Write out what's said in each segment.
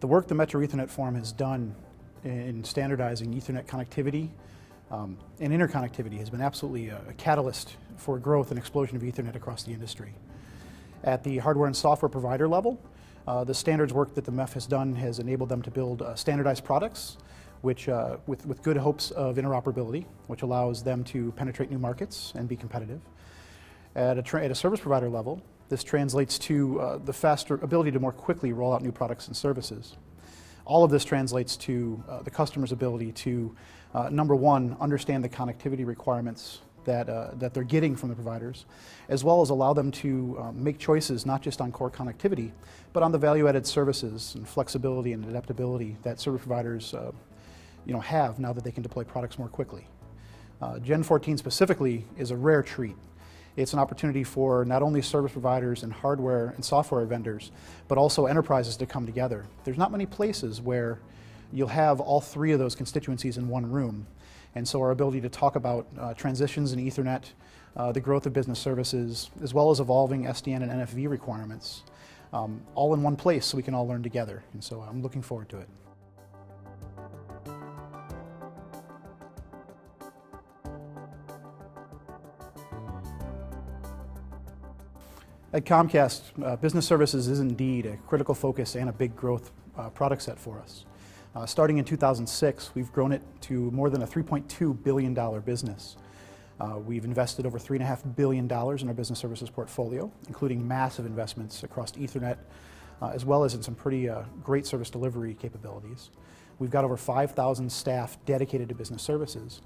The work the Metro Ethernet Forum has done in standardizing Ethernet connectivity and interconnectivity has been absolutely a catalyst for growth and explosion of Ethernet across the industry. At the hardware and software provider level, the standards work that the MEF has done has enabled them to build standardized products which, with good hopes of interoperability, which allows them to penetrate new markets and be competitive. At a service provider level, this translates to the faster ability to more quickly roll out new products and services. All of this translates to the customer's ability to, number one, understand the connectivity requirements that they're getting from the providers, as well as allow them to make choices not just on core connectivity, but on the value-added services and flexibility and adaptability that service providers have now that they can deploy products more quickly. Gen 14 specifically is a rare treat. It's an opportunity for not only service providers and hardware and software vendors, but also enterprises to come together. There's not many places where you'll have all three of those constituencies in one room. And so our ability to talk about transitions in Ethernet, the growth of business services, as well as evolving SDN and NFV requirements, all in one place so we can all learn together. And so I'm looking forward to it. At Comcast, business services is indeed a critical focus and a big growth product set for us. Starting in 2006, we've grown it to more than a $3.2 billion business. We've invested over $3.5 billion in our business services portfolio, including massive investments across Ethernet, as well as in some pretty great service delivery capabilities. We've got over 5,000 staff dedicated to business services.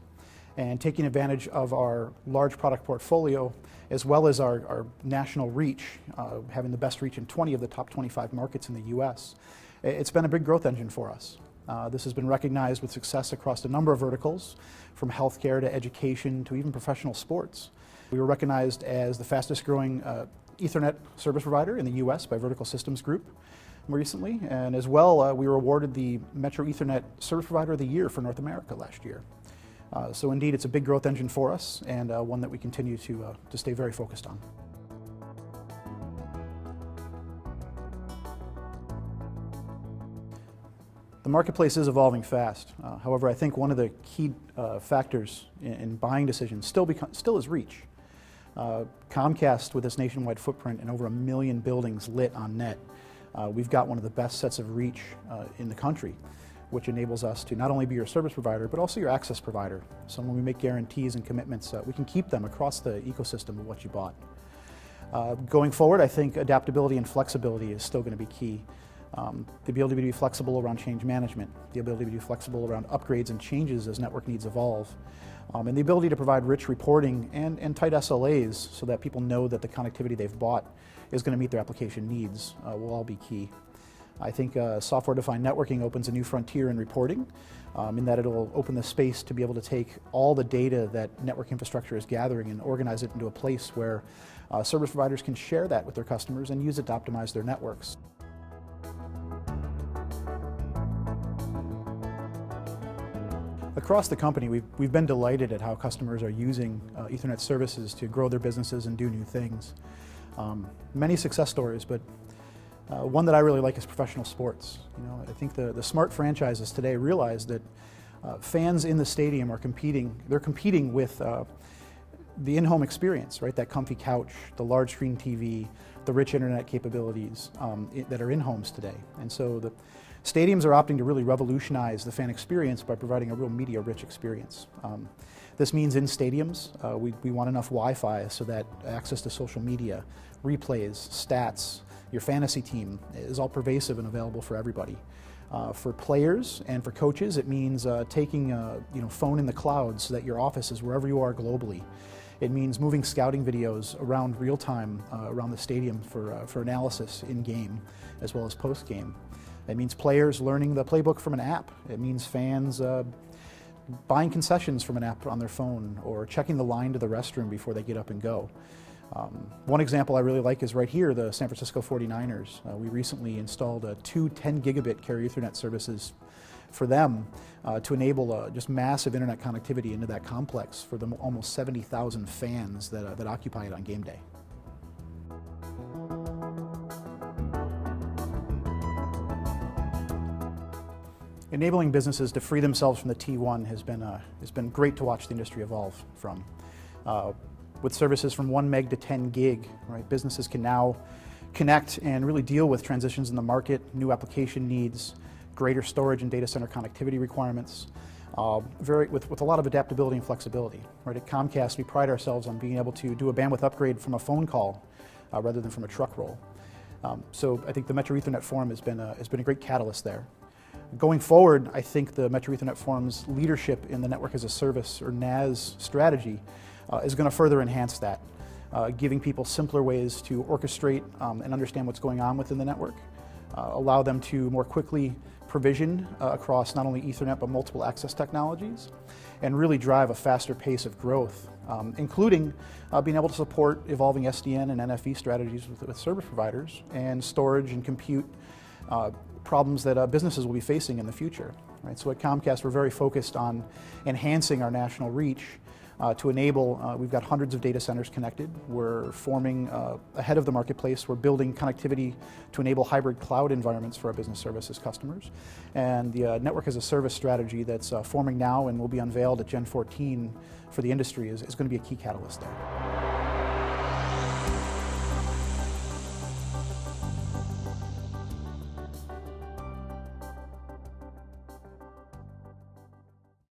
And taking advantage of our large product portfolio, as well as our national reach, having the best reach in 20 of the top 25 markets in the US, it's been a big growth engine for us. This has been recognized with success across a number of verticals, from healthcare to education to even professional sports. We were recognized as the fastest growing Ethernet service provider in the US by Vertical Systems Group recently, and as well we were awarded the Metro Ethernet Service Provider of the Year for North America last year. So indeed, it's a big growth engine for us, and one that we continue to stay very focused on. The marketplace is evolving fast. However, I think one of the key factors in buying decisions still is reach. Comcast, with its nationwide footprint and over 1 million buildings lit on net, we've got one of the best sets of reach in the country, which enables us to not only be your service provider, but also your access provider. So when we make guarantees and commitments, we can keep them across the ecosystem of what you bought. Going forward, I think adaptability and flexibility is still going to be key. The ability to be flexible around change management, the ability to be flexible around upgrades and changes as network needs evolve, and the ability to provide rich reporting and tight SLAs so that people know that the connectivity they've bought is going to meet their application needs will all be key. I think software-defined networking opens a new frontier in reporting, in that it'll open the space to be able to take all the data that network infrastructure is gathering and organize it into a place where service providers can share that with their customers and use it to optimize their networks. Across the company, we've been delighted at how customers are using Ethernet services to grow their businesses and do new things. Many success stories, but one that I really like is professional sports. I think the smart franchises today realize that fans in the stadium are competing with the in-home experience, right? That comfy couch, the large screen TV, the rich internet capabilities that are in homes today. And so the stadiums are opting to really revolutionize the fan experience by providing a real media-rich experience. This means in stadiums, we want enough Wi-Fi so that access to social media, replays, stats, your fantasy team is all pervasive and available for everybody. For players and for coaches, it means taking phone in the cloud so that your office is wherever you are globally. It means moving scouting videos around real time around the stadium for analysis in-game as well as post-game. It means players learning the playbook from an app. It means fans buying concessions from an app on their phone or checking the line to the restroom before they get up and go. One example I really like is right here, the San Francisco 49ers. We recently installed 2 10 gigabit carrier Ethernet services for them to enable just massive internet connectivity into that complex for the almost 70,000 fans that occupy it on game day. Enabling businesses to free themselves from the T1 has been great to watch the industry evolve from. With services from 1 meg to 10 gig, right, businesses can now connect and really deal with transitions in the market, new application needs, greater storage and data center connectivity requirements, with a lot of adaptability and flexibility. Right, at Comcast, we pride ourselves on being able to do a bandwidth upgrade from a phone call rather than from a truck roll. So I think the Metro Ethernet Forum has been a great catalyst there. Going forward, I think the Metro Ethernet Forum's leadership in the Network as a Service, or NAS strategy, is going to further enhance that, giving people simpler ways to orchestrate and understand what's going on within the network, allow them to more quickly provision across not only Ethernet but multiple access technologies, and really drive a faster pace of growth, including being able to support evolving SDN and NFV strategies with service providers and storage and compute problems that businesses will be facing in the future. Right? So at Comcast, we're very focused on enhancing our national reach to enable, we've got hundreds of data centers connected. We're forming ahead of the marketplace. We're building connectivity to enable hybrid cloud environments for our business services customers. And the Network as a Service strategy that's forming now and will be unveiled at Gen 14 for the industry is going to be a key catalyst there.